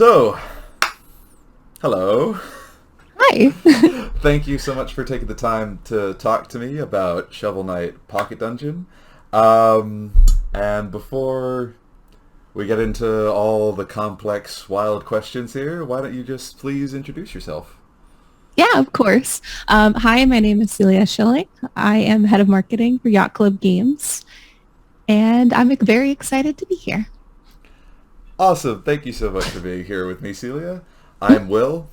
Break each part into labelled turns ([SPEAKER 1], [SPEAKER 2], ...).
[SPEAKER 1] So, hello.
[SPEAKER 2] Hi.
[SPEAKER 1] Thank you so much for taking the time to talk to me about Shovel Knight Pocket Dungeon. Um, and before we get into all the complex, wild questions here, why don't you just please introduce yourself?
[SPEAKER 2] Yeah, of course. Hi, my name is Celia Shilling. I am head of marketing for Yacht Club Games, and I'm very excited to be here.
[SPEAKER 1] Awesome. Thank you so much for being here with me, Celia. I'm Will.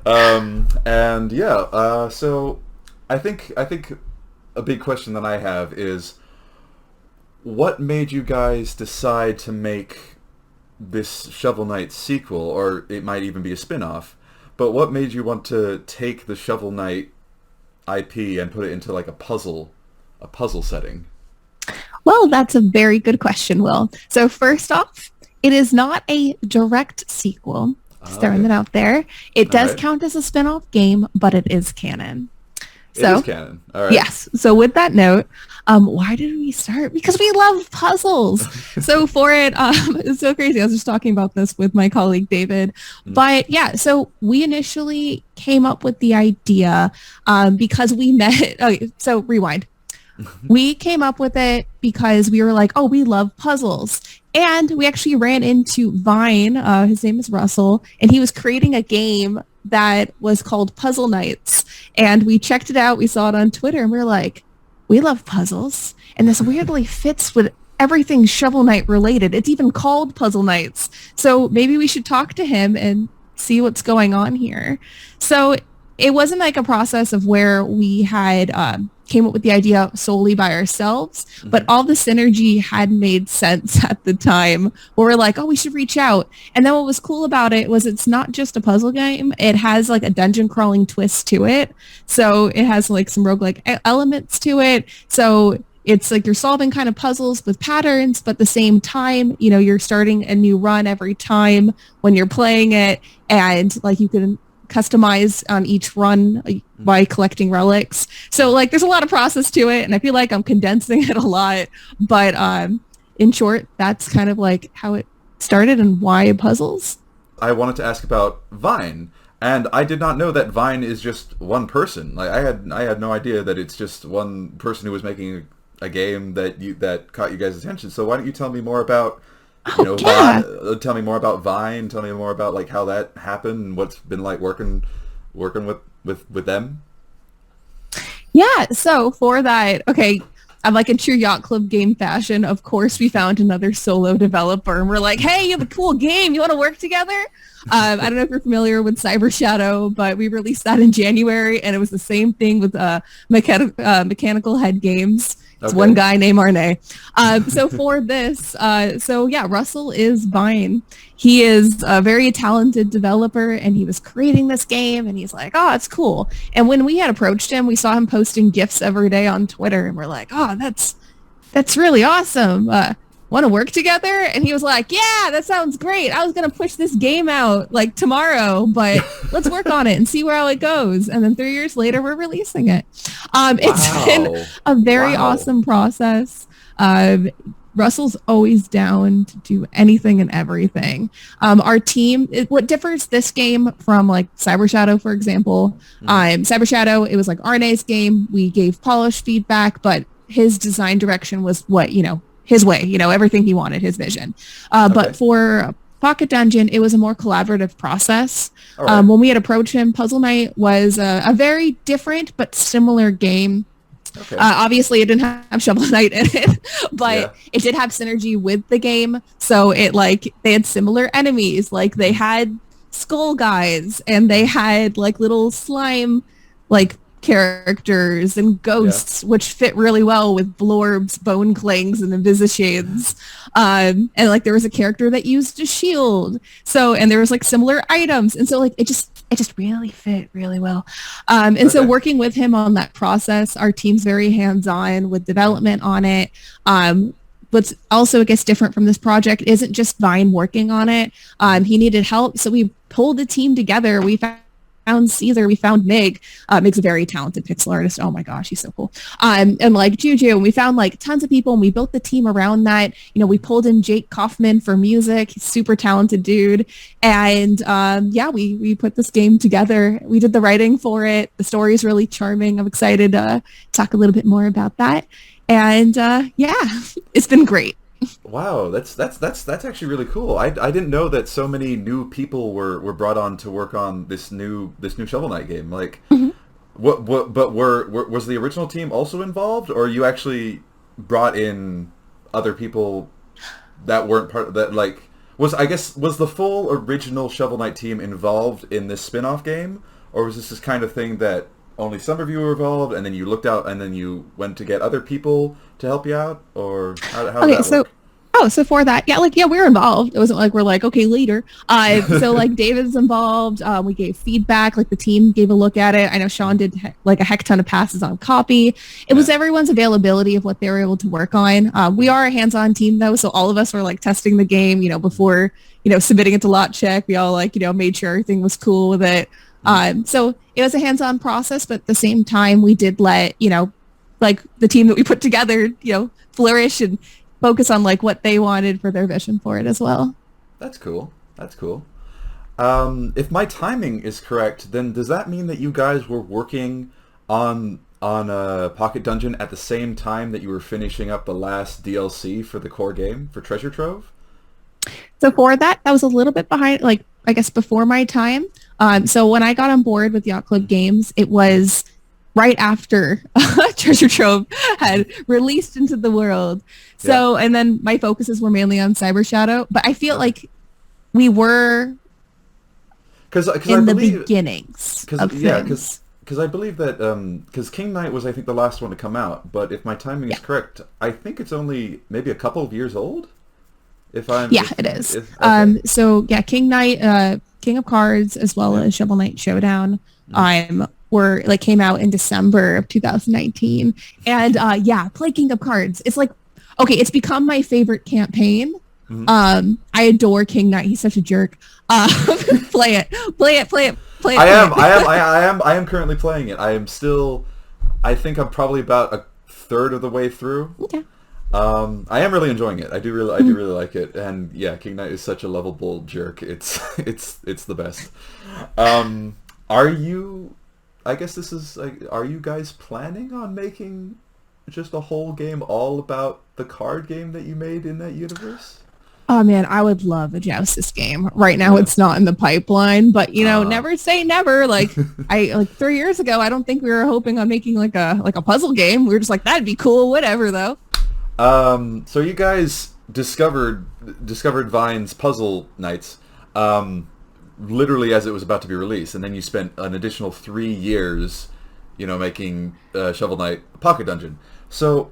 [SPEAKER 1] And yeah, so I think a big question that I have is what made you guys decide to make this Shovel Knight sequel, or it might even be a spin-off, but what made you want to take the Shovel Knight IP and put it into like a puzzle setting?
[SPEAKER 2] Well, that's a very good question, Will. So first off, it is not a direct sequel. Just throwing
[SPEAKER 1] Okay.
[SPEAKER 2] that out there. It
[SPEAKER 1] All
[SPEAKER 2] does
[SPEAKER 1] right.
[SPEAKER 2] count as a spin-off game, but it is canon.
[SPEAKER 1] It is
[SPEAKER 2] So
[SPEAKER 1] canon. All right.
[SPEAKER 2] yes. So with that note, why did we start? Because we love puzzles. So for it, it's so crazy. I was just talking about this with my colleague David. But yeah, so we initially came up with the idea because we met. Okay, so rewind. We came up with it because we were like, oh, we love puzzles. And we actually ran into Vine. His name is Russell, and he was creating a game that was called Puzzle Nights. And we checked it out. We saw it on Twitter, and we were like, we love puzzles. And this weirdly fits with everything Shovel Knight related. It's even called Puzzle Nights. So maybe we should talk to him and see what's going on here. So it wasn't like a process of where we had came up with the idea solely by ourselves, but all the synergy had made sense at the time where we're like, oh, we should reach out. And then what was cool about it was it's not just a puzzle game. It has like a dungeon crawling twist to it. So it has like some roguelike elements to it. So it's like you're solving kind of puzzles with patterns, but at the same time, you know, you're starting a new run every time when you're playing it. And like you can customize on each run by collecting relics. So like there's a lot of process to it, and I feel like I'm condensing it a lot. But in short, that's kind of like how it started and why puzzles.
[SPEAKER 1] I wanted to ask about Vine, and I did not know that Vine is just one person. Like I had no idea that it's just one person who was making a game that caught you guys' attention. So why don't you tell me more about
[SPEAKER 2] Oh yeah.
[SPEAKER 1] Tell me more about Vine. Tell me more about like how that happened and what's been like working with them.
[SPEAKER 2] Yeah, so for that, okay, I'm like in true Yacht Club game fashion. Of course, we found another solo developer, and we're like, "Hey, you have a cool game. You want to work together?" I don't know if you're familiar with Cyber Shadow, but we released that in January, and it was the same thing with Mechanical Head Games. It's one
[SPEAKER 1] Okay.
[SPEAKER 2] guy named Arne. So for this, so yeah, Russell is Vine. He is a very talented developer, and he was creating this game, and he's like, oh, it's cool. And when we had approached him, we saw him posting GIFs every day on Twitter, and we're like, oh, that's really awesome. Want to work together? And he was like, yeah, that sounds great. I was going to push this game out like tomorrow, but let's work on it and see where it goes. And then 3 years later, we're releasing it. It's been
[SPEAKER 1] Wow.
[SPEAKER 2] a very
[SPEAKER 1] Wow.
[SPEAKER 2] awesome process. Russell's always down to do anything and everything. Our team, what differs this game from like Cyber Shadow, for example, Cyber Shadow, it was like Arne's game. We gave polished feedback, but his design direction was what, his way, everything he wanted, his vision. But
[SPEAKER 1] Okay.
[SPEAKER 2] for Pocket Dungeon, it was a more collaborative process.
[SPEAKER 1] All right.
[SPEAKER 2] When we had approached him, Puzzle Night was a very different but similar game.
[SPEAKER 1] Okay.
[SPEAKER 2] Obviously, it didn't have Shovel Knight in it, but
[SPEAKER 1] Yeah.
[SPEAKER 2] it did have synergy with the game. So it like they had similar enemies. Like they had skull guys and they had like little slime like characters and
[SPEAKER 1] Yeah.
[SPEAKER 2] ghosts, which fit really well with Blorb's bone clings and Invisishades. And like there was a character that used a shield. So and there was like similar items. And so like it just really fit really well. And so
[SPEAKER 1] Okay.
[SPEAKER 2] working with him on that process, our team's very hands-on with development on it. What's also, I guess, different from this project isn't just Vine working on it. He needed help. So we pulled the team together. We found found Caesar, we found Mig. Mig's a very talented pixel artist. Oh my gosh, he's so cool. And like Juju, and we found like tons of people, and we built the team around that. You know, we pulled in Jake Kaufman for music. He's a super talented dude. And yeah, we put this game together. We did the writing for it. The story is really charming. I'm excited to talk a little bit more about that. And yeah, it's been great.
[SPEAKER 1] Wow, that's actually really cool. I didn't know that so many new people were brought on to work on this new Shovel Knight game. Like, was the original team also involved, or you actually brought in other people that weren't part of that? Like, was the full original Shovel Knight team involved in this spin-off game, or was this kind of thing that only some of you were involved, and then you looked out, and then you went to get other people to help you out, or how did that work?
[SPEAKER 2] So for that, yeah, we were involved. It wasn't like we're like, okay, later. So like David's involved. We gave feedback. Like the team gave a look at it. I know Sean did like a heck ton of passes on copy. It was everyone's availability of what they were able to work on. We are a hands-on team though, so all of us were like testing the game, before submitting it to lot check. We all like made sure everything was cool with it. So it was a hands-on process, but at the same time, we did let like the team that we put together flourish and focus on like what they wanted for their vision for it as well.
[SPEAKER 1] That's cool. If my timing is correct, then does that mean that you guys were working on Pocket Dungeon at the same time that you were finishing up the last DLC for the core game for Treasure Trove?
[SPEAKER 2] So for that was a little bit behind, like I guess before my time. So when I got on board with Yacht Club Games, it was right after Treasure Trove had released into the world. So, and then my focuses were mainly on Cyber Shadow, but I feel like we were in the beginnings of things.
[SPEAKER 1] Because I believe that, because King Knight was, I think, the last one to come out, but if my timing is correct, I think it's only maybe a couple of years old?
[SPEAKER 2] It is. Okay. So, yeah, King Knight, King of Cards, as well as Shovel Knight Showdown, came out in December of 2019. And play King of Cards. It's like, okay, it's become my favorite campaign. I adore King Knight. He's such a jerk. Play it.
[SPEAKER 1] I am currently playing it. I think I'm probably about a third of the way through.
[SPEAKER 2] Okay.
[SPEAKER 1] I am really enjoying it. I do really like it. And yeah, King Knight is such a lovable jerk. It's the best. Are you guys planning on making just a whole game all about the card game that you made in that universe?
[SPEAKER 2] Oh man, I would love a Joustus game. Right now it's not in the pipeline, but never say never. Like 3 years ago, I don't think we were hoping on making like a puzzle game. We were just like, that'd be cool, whatever though.
[SPEAKER 1] So you guys discovered Vine's Puzzle Nights literally as it was about to be released, and then you spent an additional 3 years making Shovel Knight Pocket Dungeon. So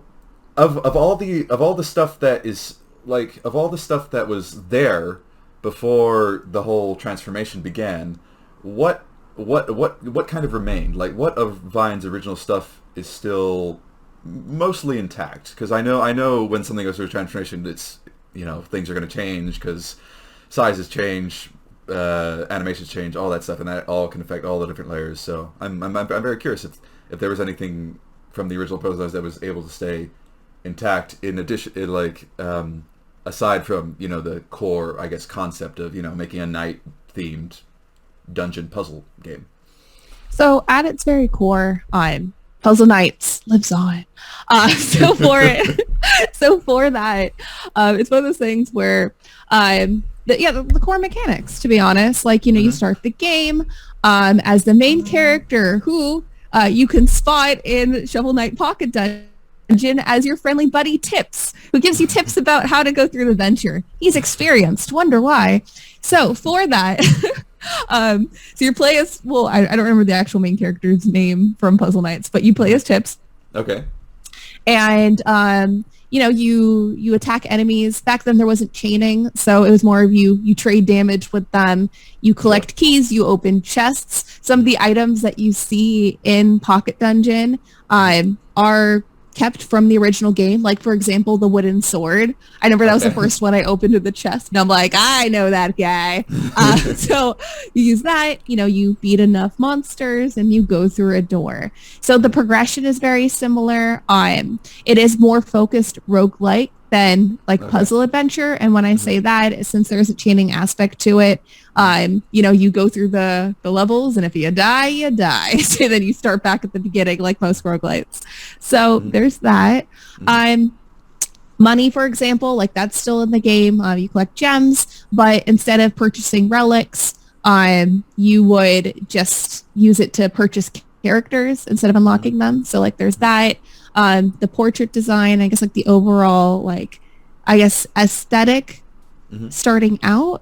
[SPEAKER 1] of all the stuff that is of all the stuff that was there before the whole transformation began, what kind of remained? Like, what of Vine's original stuff is still mostly intact? Because I know when something goes through a transformation, it's things are going to change because sizes change, animations change, all that stuff, and that all can affect all the different layers. So I'm very curious if there was anything from the original prototypes that was able to stay intact in addition, aside from the core, I guess, concept of making a night themed dungeon puzzle game.
[SPEAKER 2] So at its very core, Puzzle Nights lives on. So for that, it's one of those things where the core mechanics, to be honest, like you start the game as the main character who you can spot in Shovel Knight Pocket Dungeon as your friendly buddy Tips, who gives you tips about how to go through the venture. He's experienced. Wonder why. So for that, so you play as, well, I don't remember the actual main character's name from Puzzle Nights, but you play as Tips.
[SPEAKER 1] Okay.
[SPEAKER 2] And you attack enemies. Back then there wasn't chaining, so it was more of you trade damage with them. You collect keys, you open chests. Some of the items that you see in Pocket Dungeon are kept from the original game. Like, for example, the wooden sword. I remember that was the first one I opened to the chest, and I'm like, I know that guy. So you use that, you beat enough monsters and you go through a door. So the progression is very similar. It is more focused roguelike than like puzzle adventure. And when I say that, since there's a chaining aspect to it, you go through the levels, and if you die, you die. So then you start back at the beginning like most roguelites. So there's that. Money, for example, like that's still in the game. You collect gems, but instead of purchasing relics, you would just use it to purchase characters instead of unlocking them. So like there's that. The portrait design, I guess like the overall like aesthetic starting out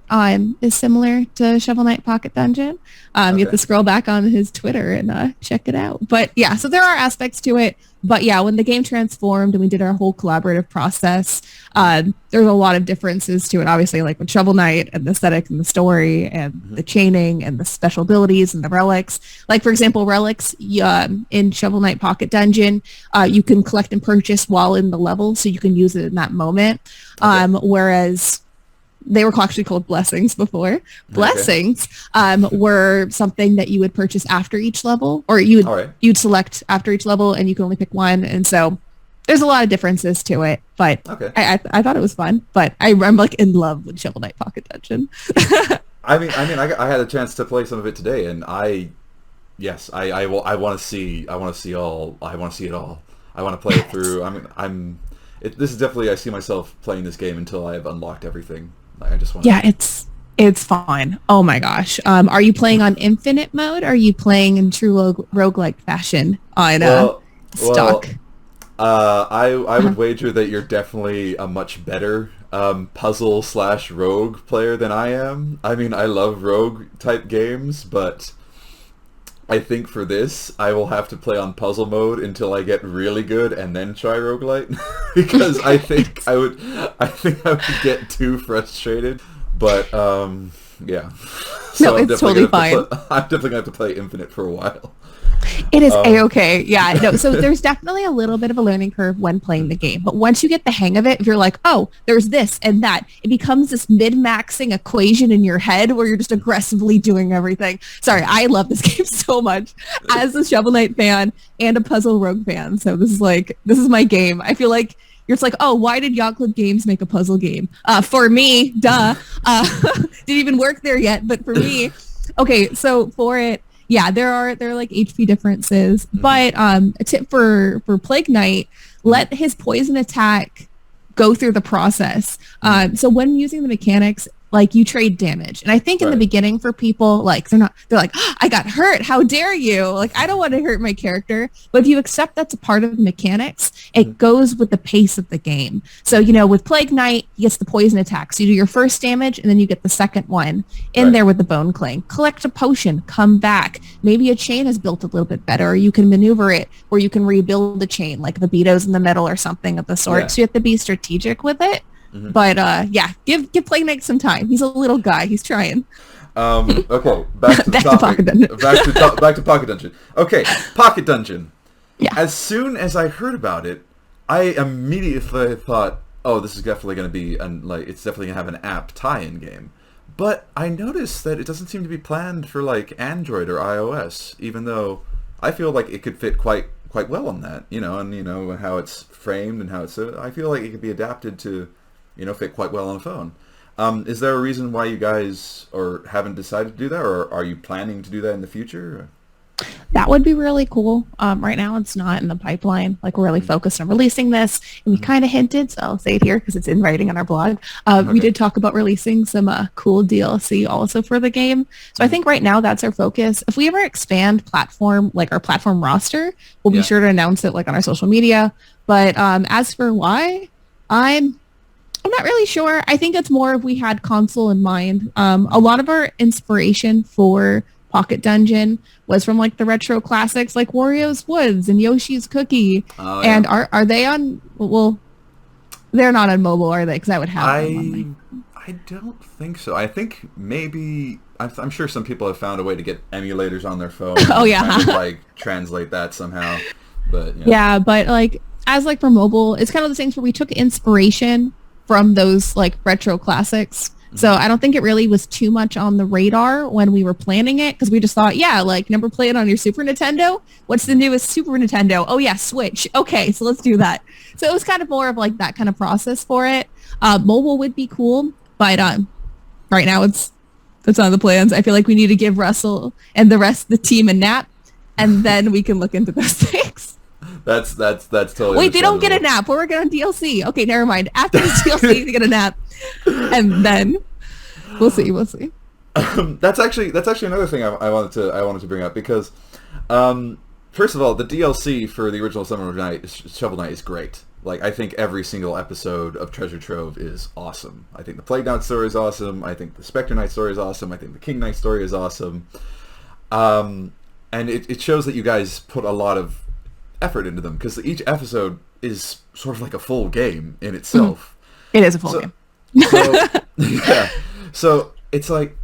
[SPEAKER 2] is similar to Shovel Knight Pocket Dungeon. You have to scroll back on his Twitter and check it out. But yeah, so there are aspects to it. But yeah, when the game transformed and we did our whole collaborative process, there's a lot of differences to it. Obviously, like with Shovel Knight and the aesthetic and the story and the chaining and the special abilities and the relics. Like, for example, relics in Shovel Knight Pocket Dungeon, you can collect and purchase while in the level, so you can use it in that moment. Whereas they were actually called blessings before. Blessings were something that you would purchase after each level, or you'd select after each level, and you can only pick one. And so there's a lot of differences to it, but I thought it was fun. But I'm like in love with Shovel Knight Pocket Dungeon.
[SPEAKER 1] I had a chance to play some of it today, and I want to see it all. I want to play it through. This is definitely, I see myself playing this game until I have unlocked everything. I just want.
[SPEAKER 2] Yeah, it's fun. Oh my gosh. Are you playing on infinite mode? Or are you playing in true roguelike fashion on stock?
[SPEAKER 1] I would wager that you're definitely a much better puzzle / rogue player than I am. I mean, I love rogue type games, but I think for this, I will have to play on puzzle mode until I get really good and then try roguelite. Because I think I would get too frustrated. But, yeah.
[SPEAKER 2] So no, it's totally fine.
[SPEAKER 1] I'm definitely going to have to play Infinite for a while.
[SPEAKER 2] It is A-okay. Yeah, no, so there's definitely a little bit of a learning curve when playing the game. But once you get the hang of it, if you're like, oh, there's this and that, it becomes this min-maxing equation in your head where you're just aggressively doing everything. Sorry, I love this game so much as a Shovel Knight fan and a Puzzle Rogue fan. So this is my game. I feel like it's like, oh, why did Yacht Club Games make a puzzle game? For me, duh. Didn't even work there yet, but for me, okay, so for it, yeah, there are like HP differences, but a tip for Plague Knight, let his poison attack go through the process. So when using the mechanics, like you trade damage. And I think in the beginning for people, like they're like, oh, I got hurt. How dare you? Like, I don't want to hurt my character. But if you accept that's a part of the mechanics, it goes with the pace of the game. So, with Plague Knight, he gets the poison attack. So you do your first damage and then you get the second one in there with the Bone Cling. Collect a potion, come back. Maybe a chain is built a little bit better, or you can maneuver it, or you can rebuild the chain, like the Betos in the middle or something of the sort. Yeah. So you have to be strategic with it. But yeah, give Plague Knight some time. He's a little guy. He's trying.
[SPEAKER 1] Okay, back to the topic.
[SPEAKER 2] To Pocket Dungeon.
[SPEAKER 1] back to Pocket Dungeon. Okay, Pocket Dungeon.
[SPEAKER 2] Yeah.
[SPEAKER 1] As soon as I heard about it, I immediately thought, oh, this is definitely going to be it's definitely going to have an app tie-in game. But I noticed that it doesn't seem to be planned for like Android or iOS, even though I feel like it could fit quite well on that, and how it's framed and how it's. I feel like it could be adapted to, fit quite well on a phone. Is there a reason why you guys haven't decided to do that, or are you planning to do that in the future?
[SPEAKER 2] That would be really cool. Right now it's not in the pipeline. Like, we're really focused on releasing this, and we kind of hinted, so I'll say it here because it's in writing on our blog. We did talk about releasing some cool DLC also for the game. So I think right now that's our focus. If we ever expand platform, like our platform roster, we'll be sure to announce it like on our social media. But as for why, I'm not really sure. I think it's more if we had console in mind. A lot of our inspiration for Pocket Dungeon was from like the retro classics like Wario's Woods and Yoshi's Cookie. Oh, yeah. And are they on? Well, they're not on mobile, are they? Because I would have them on
[SPEAKER 1] I don't think so. I think maybe I'm sure some people have found a way to get emulators on their phone.
[SPEAKER 2] Oh yeah,
[SPEAKER 1] and, like translate that somehow. But
[SPEAKER 2] yeah, but like as like for mobile, it's kind of the things where we took inspiration from those like retro classics. So I don't think it really was too much on the radar when we were planning it, because we just thought, yeah, like, never play it on your Super Nintendo? What's the newest Super Nintendo? Oh yeah, Switch. Okay, so let's do that. So it was kind of more of like that kind of process for it. Mobile would be cool, but right now it's on the plans. I feel like we need to give Russell and the rest of the team a nap, and then we can look into those things.
[SPEAKER 1] That's totally.
[SPEAKER 2] Wait, they don't get a nap. We're working on DLC. Okay, never mind. After the DLC, they get a nap, and then we'll see.
[SPEAKER 1] That's actually another thing I wanted to bring up, because first of all, the DLC for the original Shovel Knight is great. Like, I think every single episode of Treasure Trove is awesome. I think the Plague Knight story is awesome. I think the Spectre Knight story is awesome. I think the King Knight story is awesome. And it shows that you guys put a lot of effort into them, because each episode is sort of like a full game in itself.
[SPEAKER 2] It is a full game.
[SPEAKER 1] So, yeah. So it's like,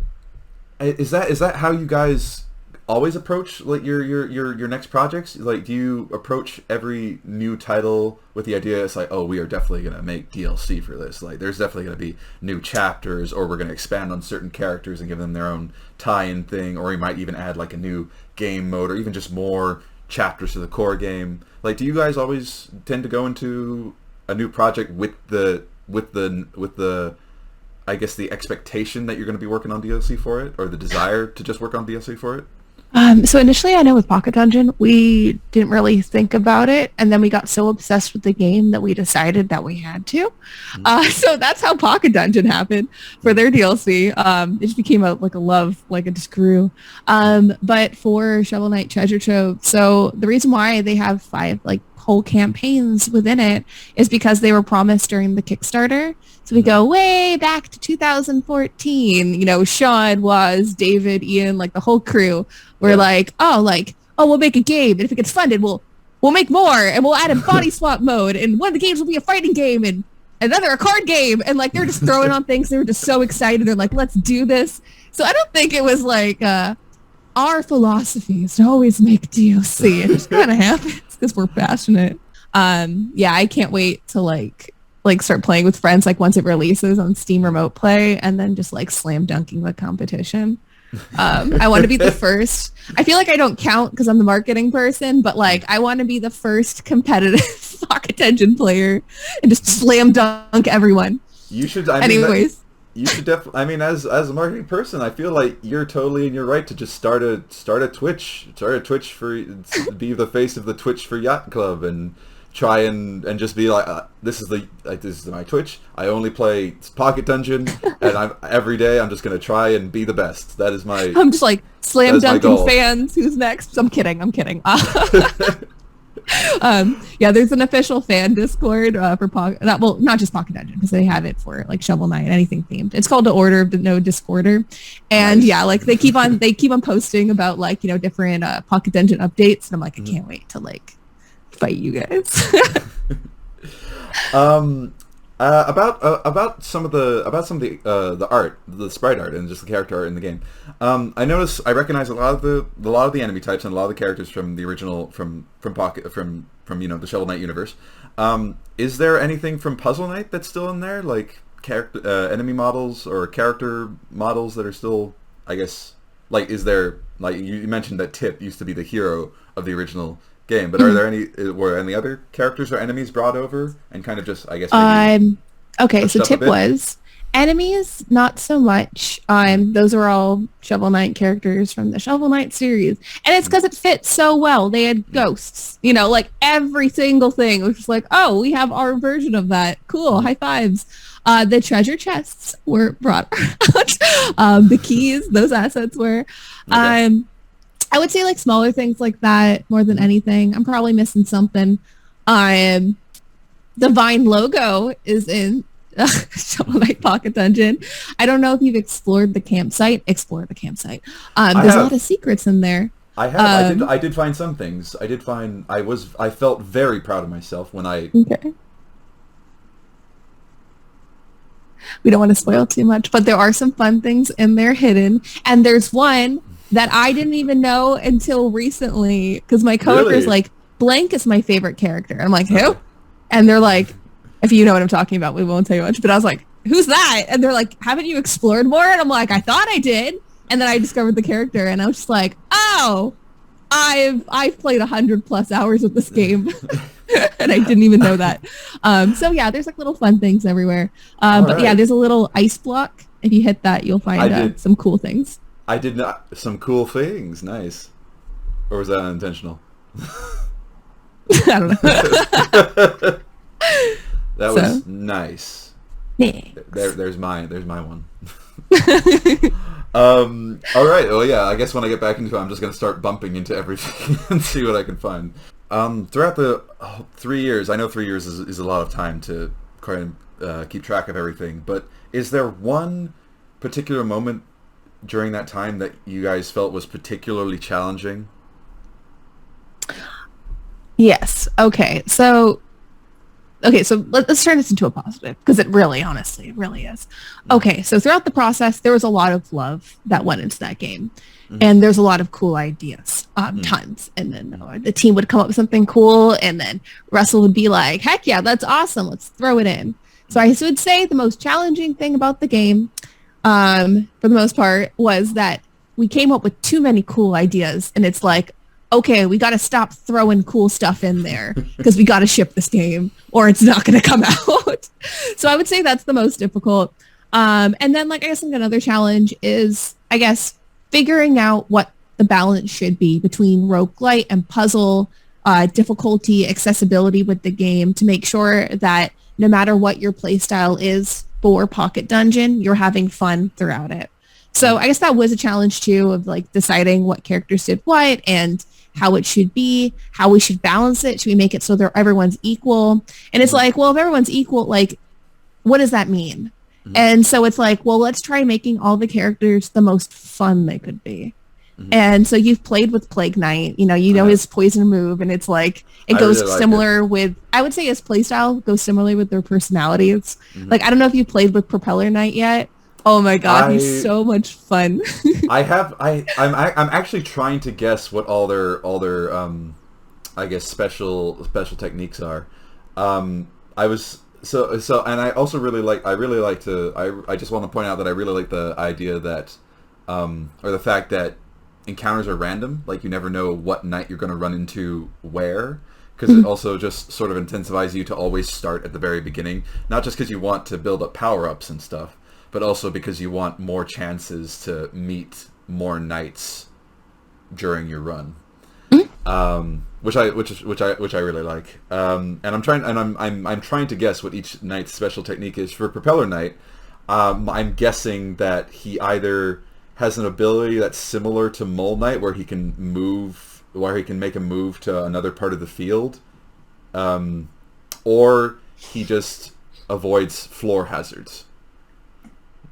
[SPEAKER 1] is that how you guys always approach like your next projects? Like, do you approach every new title with the idea it's like, oh, we are definitely going to make DLC for this? Like, there's definitely going to be new chapters, or we're going to expand on certain characters and give them their own tie-in thing, or we might even add like a new game mode, or even just more chapters to the core game. Like, do you guys always tend to go into a new project with the I guess the expectation that you're going to be working on DLC for it, or the desire to just work on DLC for it?
[SPEAKER 2] So initially, I know with Pocket Dungeon, we didn't really think about it, and then we got so obsessed with the game that we decided that we had to. So that's how Pocket Dungeon happened for their DLC. It just became a love, like it just grew. But for Shovel Knight Treasure Trove, so the reason why they have 5 like whole campaigns within it is because they were promised during the Kickstarter. So we go way back to 2014. You know, Sean, was David, Ian, like the whole crew were like, we'll make a game, and if it gets funded, we'll make more, and we'll add a body swap mode, and one of the games will be a fighting game, and another a card game, and like they're just throwing on things. They were just so excited. They're like, let's do this. So I don't think it was like our philosophy is to always make DLC. It just kind of happens because we're passionate. I can't wait to like start playing with friends like once it releases on Steam Remote Play, and then just like slam dunking the competition. I want to be the first. I feel like I don't count because I'm the marketing person, but like I want to be the first competitive Pocket Dungeon player and just slam dunk everyone.
[SPEAKER 1] You should. You should definitely. I mean, as a marketing person, I feel like you're totally in your right to just start a Twitch be the face of the Twitch for Yacht Club, and try and just be like, this is my Twitch. I only play Pocket Dungeon, and every day I'm just gonna try and be the best. That is my.
[SPEAKER 2] I'm just like slam dunking fans. Who's next? I'm kidding. There's an official fan Discord for Pocket. Well, not just Pocket Dungeon, because they have it for like Shovel Knight, anything themed. It's called the Order of the No Discorder, and
[SPEAKER 1] nice.
[SPEAKER 2] like they keep on posting about like different Pocket Dungeon updates, and I'm like, I can't wait to like fight you guys.
[SPEAKER 1] About some of the art, the sprite art, and just the character art in the game. I recognize a lot of the enemy types and a lot of the characters from the original from Pocket from the Shovel Knight universe. Is there anything from Puzzle Knight that's still in there, like character enemy models or character models that are still, I guess, like, is there, like, you mentioned that Tip used to be the hero of the original game, but were any other characters or enemies brought over and kind of just, I guess,
[SPEAKER 2] okay, so Tip was enemies, not so much. Those were all Shovel Knight characters from the Shovel Knight series, and it's because it fits so well. They had ghosts, like every single thing was just like, oh, we have our version of that. Cool, high fives. The treasure chests were brought out. The keys, those assets were. Okay. I would say like smaller things like that more than anything. I'm probably missing something. The Vine logo is in Shovel Knight Pocket Dungeon. I don't know if you've explored the campsite. Explore the campsite. There's a lot of secrets in there.
[SPEAKER 1] I have. I did find some things. I felt very proud of myself when I.
[SPEAKER 2] Okay. We don't want to spoil too much, but there are some fun things in there hidden, and there's one that I didn't even know until recently, because my coworker's like, Blank is my favorite character. I'm like, who? And they're like, if you know what I'm talking about, we won't tell you much. But I was like, who's that? And they're like, haven't you explored more? And I'm like, I thought I did. And then I discovered the character, and I was just like, oh, I've played 100+ hours of this game. And I didn't even know that. So yeah, there's like little fun things everywhere. But
[SPEAKER 1] right.
[SPEAKER 2] yeah, there's a little ice block. If you hit that, you'll find some cool things.
[SPEAKER 1] I did not. Some cool things. Nice. Or was that unintentional?
[SPEAKER 2] I don't know.
[SPEAKER 1] That was nice. There's my one. All right. Well, yeah. I guess when I get back into it, I'm just gonna start bumping into everything and see what I can find. Throughout the 3 years, I know 3 years is a lot of time to try and keep track of everything. But is there one particular moment during that time that you guys felt was particularly challenging?
[SPEAKER 2] Yes. Okay. So let's turn this into a positive, because it really, honestly, it really is. Okay. So throughout the process, there was a lot of love that went into that game. And there's a lot of cool ideas, tons. And then the team would come up with something cool, and then Russell would be like, heck yeah, that's awesome. Let's throw it in. So I would say the most challenging thing about the game, for the most part, was that we came up with too many cool ideas. And it's like, okay, we got to stop throwing cool stuff in there because we got to ship this game or it's not going to come out. So I would say that's the most difficult. And then, like, I guess another challenge is, I guess, figuring out what the balance should be between roguelite and puzzle, difficulty, accessibility with the game, to make sure that no matter what your playstyle is for Pocket Dungeon, you're having fun throughout it. So I guess that was a challenge too, of like deciding what characters did what and how it should be, how we should balance it. Should we make it so that everyone's equal? And it's like, well, if everyone's equal, like, what does that mean? And so it's like, well, let's try making all the characters the most fun they could be. And so you've played with Plague Knight, you know his poison move, and it's like, it goes really similar with, I would say his playstyle goes similarly with their personalities. Like, I don't know if you played with Propeller Knight yet. Oh my god, he's so much fun.
[SPEAKER 1] I'm actually trying to guess what all their I guess special techniques are. I was so and I also I just want to point out that I really like the idea that or the fact that encounters are random. Like, you never know what night you're going to run into where, because it also just sort of incentivizes you to always start at the very beginning, not just because you want to build up power-ups and stuff, but also because you want more chances to meet more knights during your run, which I really like. And I'm trying to guess what each knight's special technique is. For Propeller Knight, I'm guessing that he either has an ability that's similar to Mole Knight, where he can make a move to another part of the field, or he just avoids floor hazards.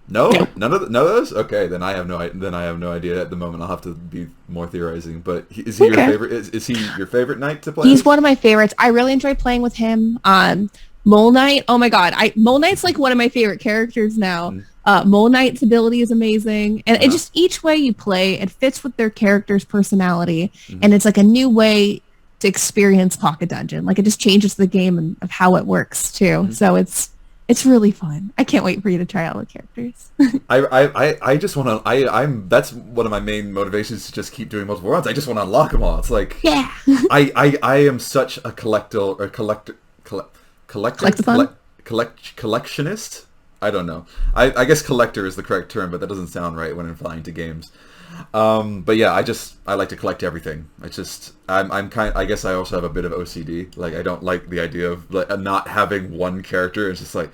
[SPEAKER 1] No, none of those. Okay, then I have no idea at the moment. I'll have to be more theorizing. But is he your favorite? Is he your favorite knight to play?
[SPEAKER 2] He's one of my favorites. I really enjoy playing with him. Mole Knight. Oh my god, Mole Knight's like one of my favorite characters now. Mole Knight's ability is amazing, and it just, each way you play, it fits with their character's personality, and it's like a new way to experience Pocket Dungeon. Like, it just changes the game and of how it works too. So it's really fun. I can't wait for you to try all the characters.
[SPEAKER 1] I just want to. That's one of my main motivations, to just keep doing multiple runs. I just want to unlock them all. It's like,
[SPEAKER 2] yeah.
[SPEAKER 1] I am such a collectionist. I don't know. I guess collector is the correct term, but that doesn't sound right when applying to games. But yeah, I like to collect everything. It's just, I guess I also have a bit of OCD. Like, I don't like the idea of not having one character. It's just like,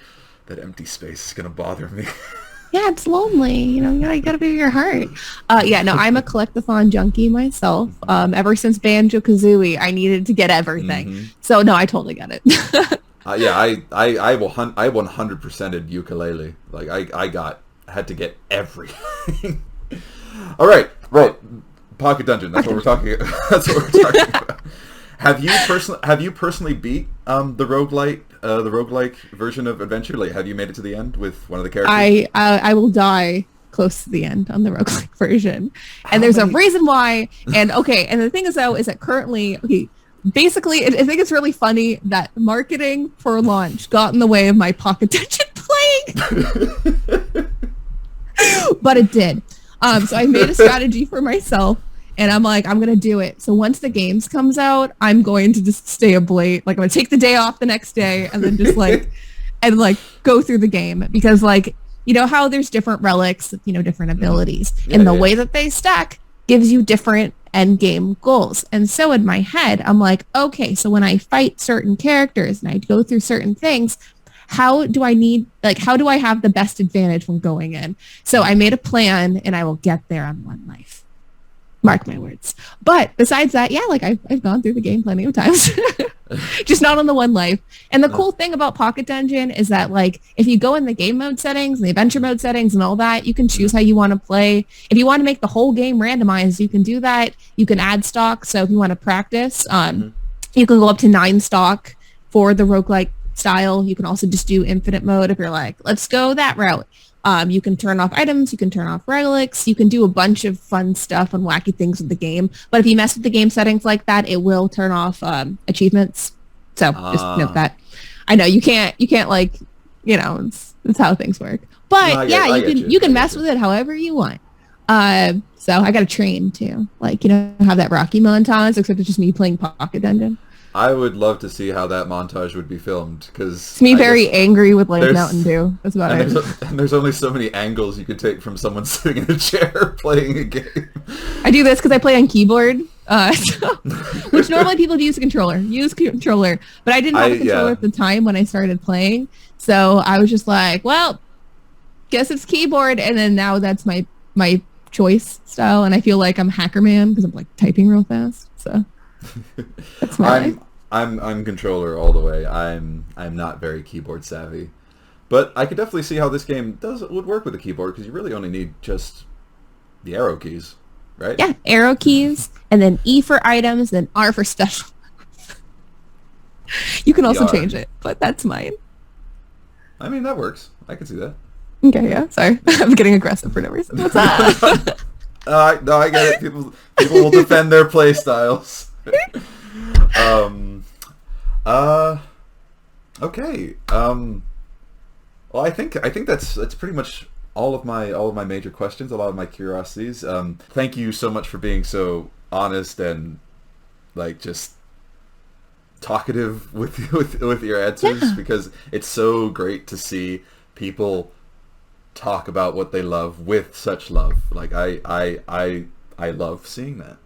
[SPEAKER 1] that empty space is gonna bother me.
[SPEAKER 2] Yeah, it's lonely. You gotta be your heart. Yeah, no, I'm a collectathon junkie myself. Ever since Banjo-Kazooie, I needed to get everything. So no, I totally get it.
[SPEAKER 1] Yeah, I 100%ed ukulele. Like, I had to get everything. All right, Pocket Dungeon. That's what we're talking about. That's what we're talking about. Have you personally beat the roguelike version of Adventure? Like, have you made it to the end with one of the characters?
[SPEAKER 2] I will die close to the end on the roguelike version, and there's a reason why. And the thing is, though, is that currently, basically, I think it's really funny that marketing for launch got in the way of my Pocket Dungeon playing. But it did. So I made a strategy for myself, and I'm like, I'm going to do it. So once the games comes out, I'm going to just stay up late. Like, I'm going to take the day off the next day and then just go through the game. Because like, you know how there's different relics, different abilities. And the way that they stack gives you different end game goals. And so in my head, I'm like, okay, so when I fight certain characters and I go through certain things, how do I have the best advantage when going in? So I made a plan, and I will get there on one life. Mark my words. But besides that, yeah, like I've gone through the game plenty of times, just not on the one life. And the cool thing about Pocket Dungeon is that like if you go in the game mode settings and the adventure mode settings and all that, you can choose how you want to play. If you want to make the whole game randomized, you can do that. You can add stock. So if you want to practice, you can go up to 9 stock for the roguelike style. You can also just do infinite mode if you're like, let's go that route. You can turn off items, you can turn off relics, you can do a bunch of fun stuff and wacky things with the game. But if you mess with the game settings like that, it will turn off achievements. So just note that. I know you can't like, it's how things work. But no, you can mess with it however you want. So I got to train too. Like, have that Rocky montage, except it's just me playing Pocket Dungeon.
[SPEAKER 1] I would love to see how that montage would be filmed, because
[SPEAKER 2] it's me very angry with like Mountain Dew. That's about it.
[SPEAKER 1] And there's only so many angles you could take from someone sitting in a chair playing a game.
[SPEAKER 2] I do this because I play on keyboard, which normally people use a controller. But I didn't have a controller at the time when I started playing, so I was just like, well, guess it's keyboard, and then now that's my choice style, and I feel like I'm Hacker Man because I'm like typing real fast. So that's my life.
[SPEAKER 1] I'm controller all the way. I'm not very keyboard savvy, but I could definitely see how this game would work with a keyboard, because you really only need just the arrow keys, right?
[SPEAKER 2] Yeah, arrow keys, and then E for items, then R for special. You can also change it, but that's mine.
[SPEAKER 1] I mean, that works. I can see that.
[SPEAKER 2] Okay, yeah. Sorry, I'm getting aggressive for no reason. What's up?
[SPEAKER 1] No, I get it. People will defend their play styles. Okay. Well, I think that's pretty much all of my major questions, a lot of my curiosities. Thank you so much for being so honest and like just talkative with your answers, because it's so great to see people talk about what they love with such love. Like I love seeing that.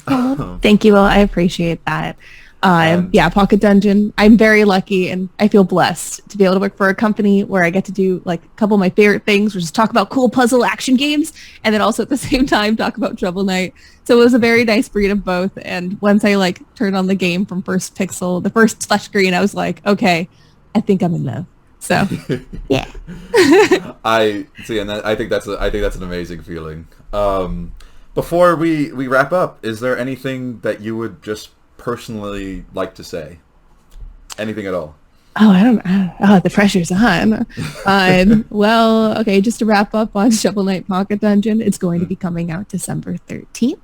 [SPEAKER 2] Oh, thank you. Well, I appreciate that. Pocket Dungeon. I'm very lucky, and I feel blessed to be able to work for a company where I get to do like a couple of my favorite things, which is talk about cool puzzle action games, and then also at the same time talk about Shovel Knight. So it was a very nice breed of both. And once I like turned on the game from first pixel, the first splash screen, I was like, okay, I think I'm in love. So yeah.
[SPEAKER 1] I see, and I think that's an amazing feeling. Before we wrap up, is there anything that you would just personally like to say? Anything at all?
[SPEAKER 2] Oh, I don't know. Oh, the pressure's on. Well, okay, just to wrap up on Shovel Knight Pocket Dungeon, it's going to be coming out December 13th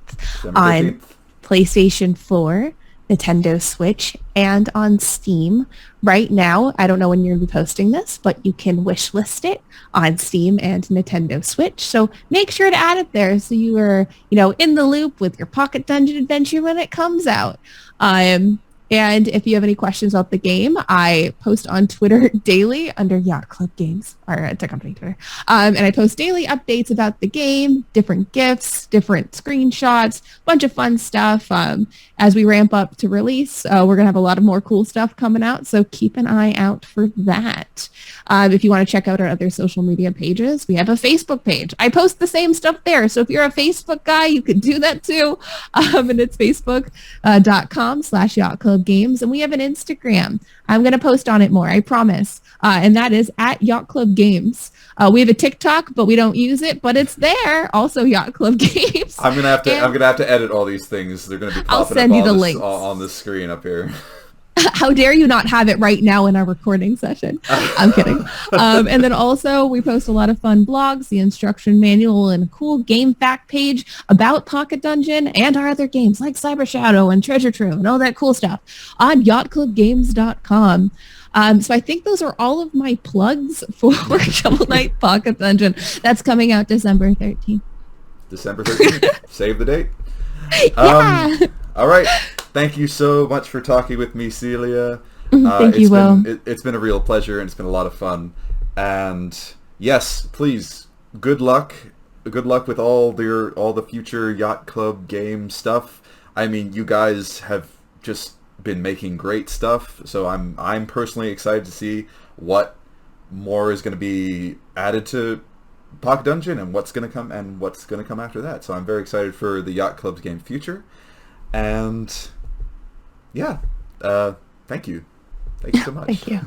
[SPEAKER 2] on PlayStation 4, Nintendo Switch, and on Steam. Right now, I don't know when you're going to be posting this, but you can wish list it on Steam and Nintendo Switch. So make sure to add it there so you are, in the loop with your Pocket Dungeon adventure when it comes out. And if you have any questions about the game, I post on Twitter daily under Yacht Club Games, or it's a company Twitter. And I post daily updates about the game, different GIFs, different screenshots, bunch of fun stuff. As we ramp up to release, we're going to have a lot of more cool stuff coming out, so keep an eye out for that. If you want to check out our other social media pages, we have a Facebook page. I post the same stuff there, so if you're a Facebook guy, you could do that too. And it's facebook.com/Yacht Club Games, and we have an Instagram. I'm going to post on it more, I promise. And that is at Yacht Club Games. We have a TikTok, but we don't use it, but it's there. Also Yacht Club Games.
[SPEAKER 1] I'm gonna have to edit all these things. They're gonna be popping up on the screen up here.
[SPEAKER 2] How dare you not have it right now in our recording session? I'm kidding. And then also we post a lot of fun blogs, the instruction manual, and a cool game fact page about Pocket Dungeon and our other games like Cyber Shadow and Treasure Trove and all that cool stuff on yachtclubgames.com. So I think those are all of my plugs for Shovel Knight Pocket Dungeon. That's coming out December 13th.
[SPEAKER 1] December 13th. Save the date.
[SPEAKER 2] Yeah.
[SPEAKER 1] All right. Thank you so much for talking with me, Celia.
[SPEAKER 2] Thank you, Will.
[SPEAKER 1] It's been a real pleasure, and it's been a lot of fun. And yes, please, good luck. Good luck with all the future Yacht Club game stuff. I mean, you guys have just been making great stuff, so I'm personally excited to see what more is going to be added to Pocket Dungeon and what's going to come after that. So I'm very excited for the Yacht Club's game future. And yeah, thank you so much.
[SPEAKER 2] Thank you.